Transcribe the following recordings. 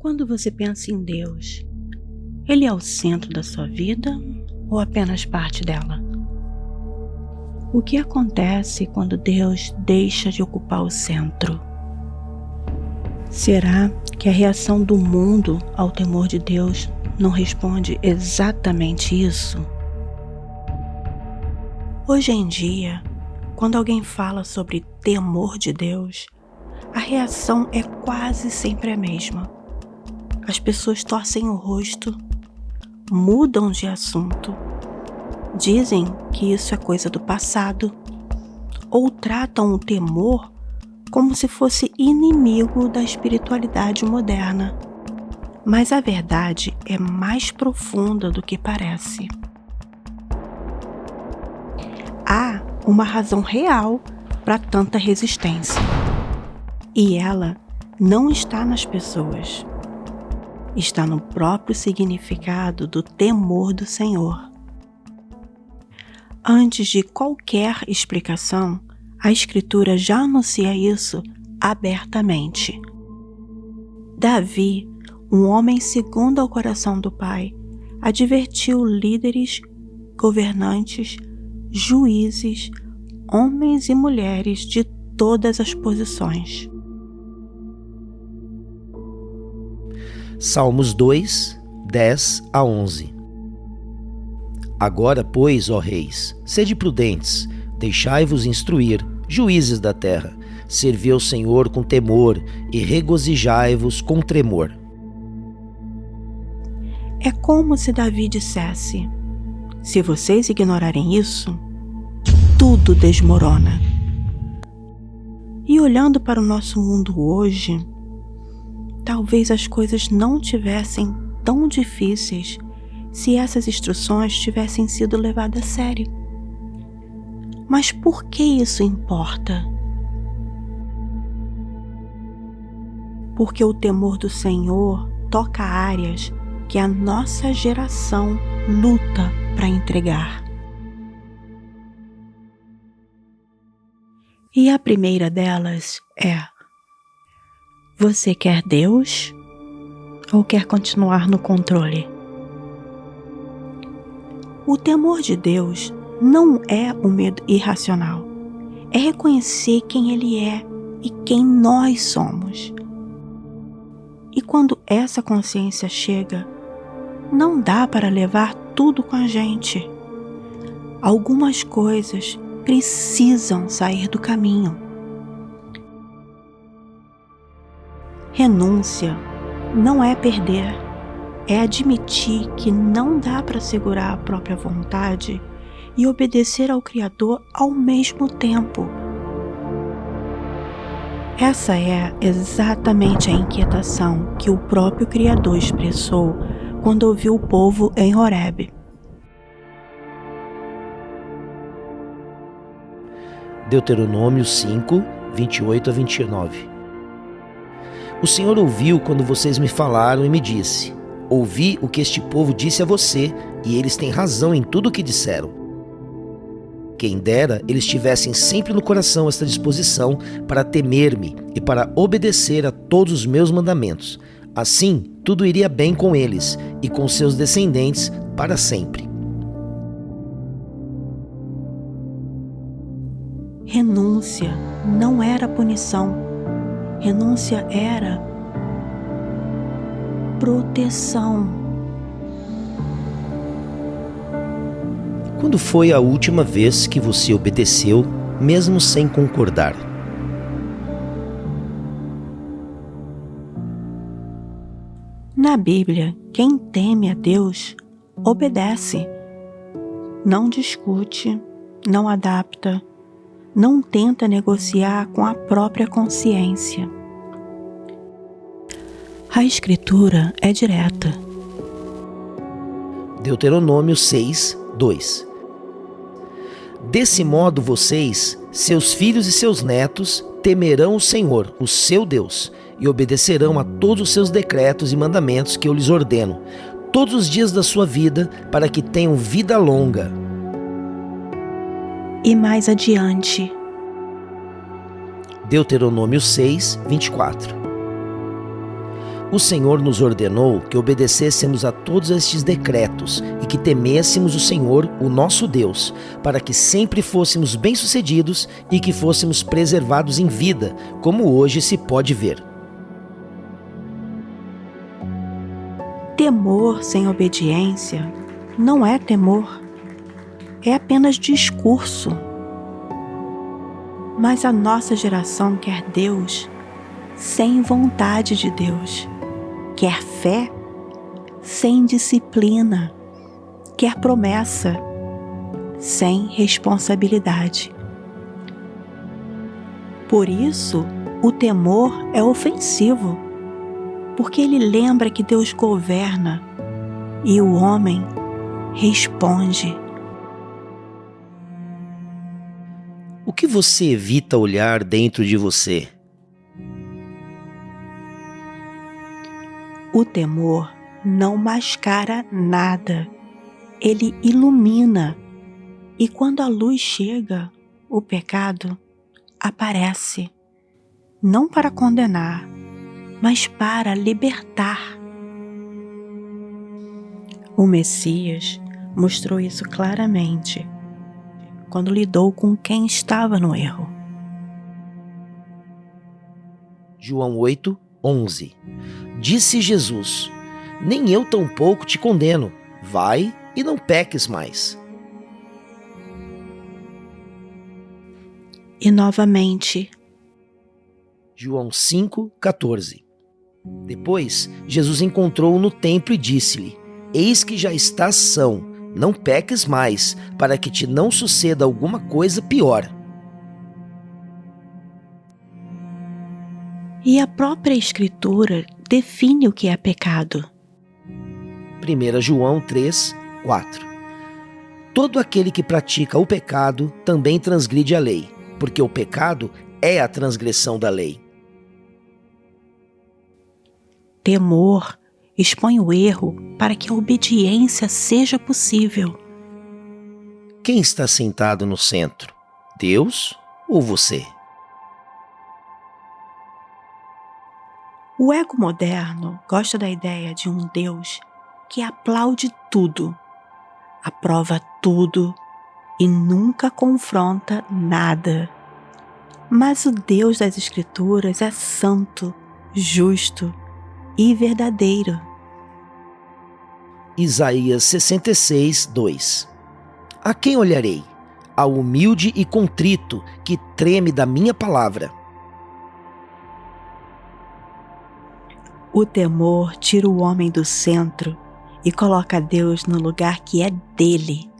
Quando você pensa em Deus, Ele é o centro da sua vida ou apenas parte dela? O que acontece quando Deus deixa de ocupar o centro? Será que a reação do mundo ao temor de Deus não responde exatamente isso? Hoje em dia, quando alguém fala sobre temor de Deus, a reação é quase sempre a mesma. As pessoas torcem o rosto, mudam de assunto, dizem que isso é coisa do passado, ou tratam o temor como se fosse inimigo da espiritualidade moderna. Mas a verdade é mais profunda do que parece. Há uma razão real para tanta resistência. E ela não está nas pessoas. Está no próprio significado do temor do Senhor. Antes de qualquer explicação, a Escritura já anuncia isso abertamente. Davi, um homem segundo ao coração do Pai, advertiu líderes, governantes, juízes, homens e mulheres de todas as posições. Salmos 2, 10 a 11. Agora, pois, ó reis, sede prudentes, deixai-vos instruir, juízes da terra, servi ao Senhor com temor e regozijai-vos com tremor. É como se Davi dissesse: se vocês ignorarem isso, tudo desmorona. E olhando para o nosso mundo hoje, talvez as coisas não tivessem tão difíceis se essas instruções tivessem sido levadas a sério. Mas por que isso importa? Porque o temor do Senhor toca áreas que a nossa geração luta para entregar. E a primeira delas é: você quer Deus ou quer continuar no controle? O temor de Deus não é um medo irracional. É reconhecer quem Ele é e quem nós somos. E quando essa consciência chega, não dá para levar tudo com a gente. Algumas coisas precisam sair do caminho. Renúncia não é perder, é admitir que não dá para segurar a própria vontade e obedecer ao Criador ao mesmo tempo. Essa é exatamente a inquietação que o próprio Criador expressou quando ouviu o povo em Horebe. Deuteronômio 5, 28 a 29. O Senhor ouviu quando vocês me falaram e me disse: ouvi o que este povo disse a você, e eles têm razão em tudo o que disseram. Quem dera eles tivessem sempre no coração esta disposição para temer-me e para obedecer a todos os meus mandamentos. Assim, tudo iria bem com eles e com seus descendentes para sempre. Renúncia não era punição. Renúncia era proteção. Quando foi a última vez que você obedeceu, mesmo sem concordar? Na Bíblia, quem teme a Deus, obedece. Não discute, não adapta, não tenta negociar com a própria consciência. A Escritura é direta. Deuteronômio 6, 2. Desse modo vocês, seus filhos e seus netos, temerão o Senhor, o seu Deus, e obedecerão a todos os seus decretos e mandamentos que eu lhes ordeno, todos os dias da sua vida, para que tenham vida longa. E mais adiante, Deuteronômio 6, 24. O Senhor nos ordenou que obedecêssemos a todos estes decretos e que temêssemos o Senhor, o nosso Deus, para que sempre fôssemos bem-sucedidos e que fôssemos preservados em vida, como hoje se pode ver. Temor sem obediência não é temor, é apenas discurso. Mas a nossa geração quer Deus sem vontade de Deus, quer fé sem disciplina, quer promessa sem responsabilidade. Por isso, o temor é ofensivo, porque ele lembra que Deus governa e o homem responde. O que você evita olhar dentro de você? O temor não mascara nada, ele ilumina. E quando a luz chega, o pecado aparece, não para condenar, mas para libertar. O Messias mostrou isso claramente quando lidou com quem estava no erro. João 8:11. Disse Jesus: nem eu tampouco te condeno. Vai e não peques mais. E novamente, João 5:14. Depois, Jesus encontrou-o no templo e disse-lhe: eis que já estás são, não peques mais, para que te não suceda alguma coisa pior. e a própria Escritura define o que é pecado. 1 João 3:4. Todo aquele que pratica o pecado também transgride a lei, porque o pecado é a transgressão da lei. Temor expõe o erro para que a obediência seja possível. Quem está sentado no centro? Deus ou você? O ego moderno gosta da ideia de um Deus que aplaude tudo, aprova tudo e nunca confronta nada. Mas o Deus das Escrituras é santo, justo e verdadeiro. Isaías 66:2. A quem olharei? Ao humilde e contrito, que treme da minha palavra. O temor tira o homem do centro e coloca Deus no lugar que é dele.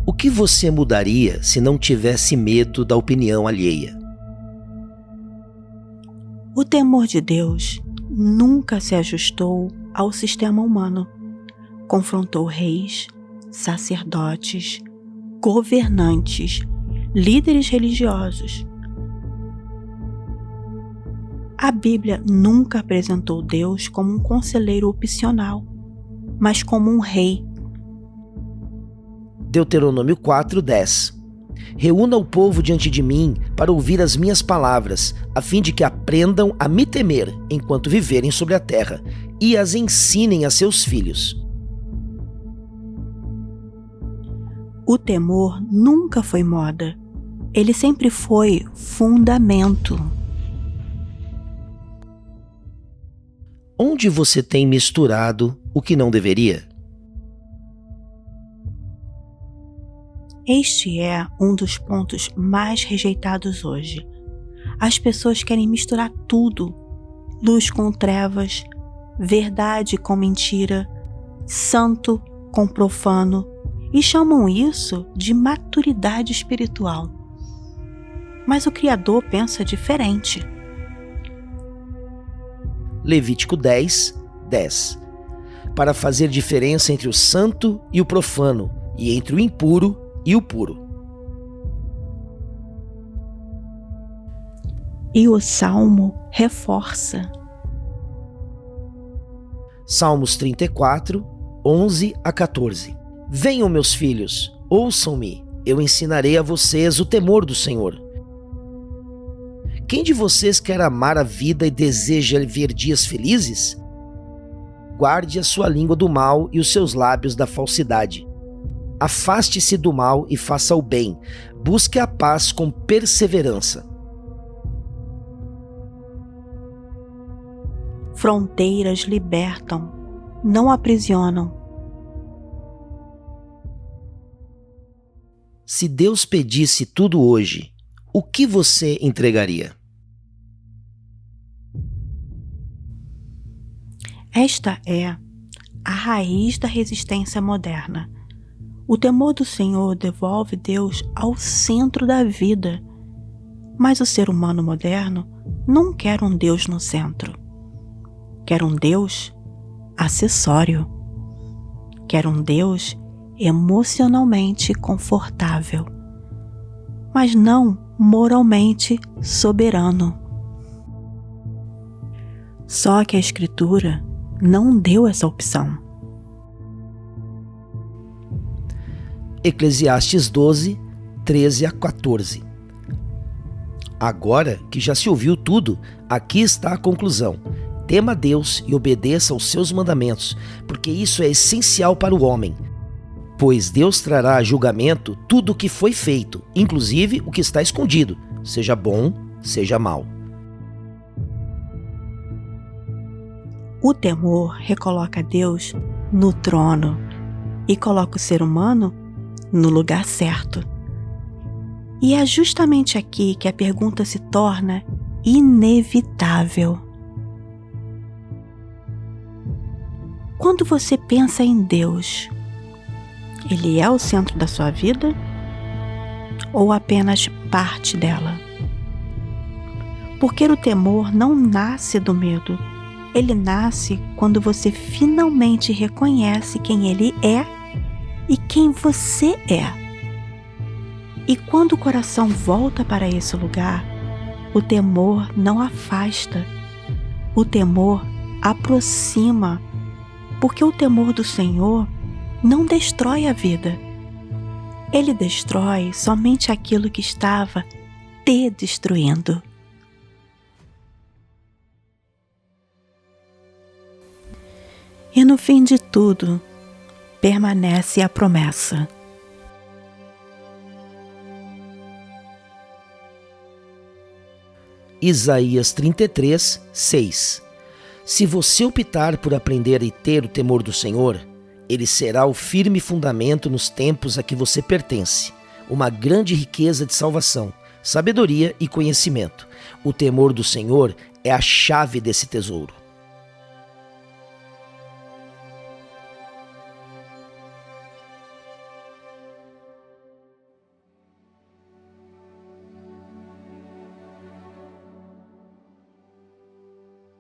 O que você mudaria se não tivesse medo da opinião alheia? O temor de Deus nunca se ajustou ao sistema humano. Confrontou reis, sacerdotes, governantes, líderes religiosos. A Bíblia nunca apresentou Deus como um conselheiro opcional, mas como um rei. Deuteronômio 4:10. Reúna o povo diante de mim para ouvir as minhas palavras, a fim de que aprendam a me temer enquanto viverem sobre a terra, e as ensinem a seus filhos. O temor nunca foi moda. Ele sempre foi fundamento. Onde você tem misturado o que não deveria? Este é um dos pontos mais rejeitados hoje. As pessoas querem misturar tudo: luz com trevas, verdade com mentira, santo com profano, e chamam isso de maturidade espiritual. Mas o Criador pensa diferente. Levítico 10:10. Para fazer diferença entre o santo e o profano, e entre o impuro e o puro. E o Salmo reforça. Salmos 34:11-14. Venham, meus filhos, ouçam-me, eu ensinarei a vocês o temor do Senhor. Quem de vocês quer amar a vida e deseja ver dias felizes? Guarde a sua língua do mal e os seus lábios da falsidade. Afaste-se do mal e faça o bem. Busque a paz com perseverança. Fronteiras libertam, não aprisionam. Se Deus pedisse tudo hoje, o que você entregaria? Esta é a raiz da resistência moderna. O temor do Senhor devolve Deus ao centro da vida. Mas o ser humano moderno não quer um Deus no centro. Quer um Deus acessório. Quer um Deus emocionalmente confortável, mas não moralmente soberano. Só que a Escritura não deu essa opção. Eclesiastes 12, 13 a 14. Agora que já se ouviu tudo, aqui está a conclusão. Tema a Deus e obedeça aos seus mandamentos, porque isso é essencial para o homem. Pois Deus trará a julgamento tudo o que foi feito, inclusive o que está escondido, seja bom, seja mal. O temor recoloca Deus no trono e coloca o ser humano no lugar certo. E é justamente aqui que a pergunta se torna inevitável. Quando você pensa em Deus, Ele é o centro da sua vida ou apenas parte dela? Porque o temor não nasce do medo. Ele nasce quando você finalmente reconhece quem Ele é e quem você é. E quando o coração volta para esse lugar, o temor não afasta, o temor aproxima, porque o temor do Senhor não destrói a vida. Ele destrói somente aquilo que estava te destruindo. E no fim de tudo, permanece a promessa. Isaías 33, 6. Se você optar por aprender e ter o temor do Senhor, Ele será o firme fundamento nos tempos a que você pertence, uma grande riqueza de salvação, sabedoria e conhecimento. O temor do Senhor é a chave desse tesouro.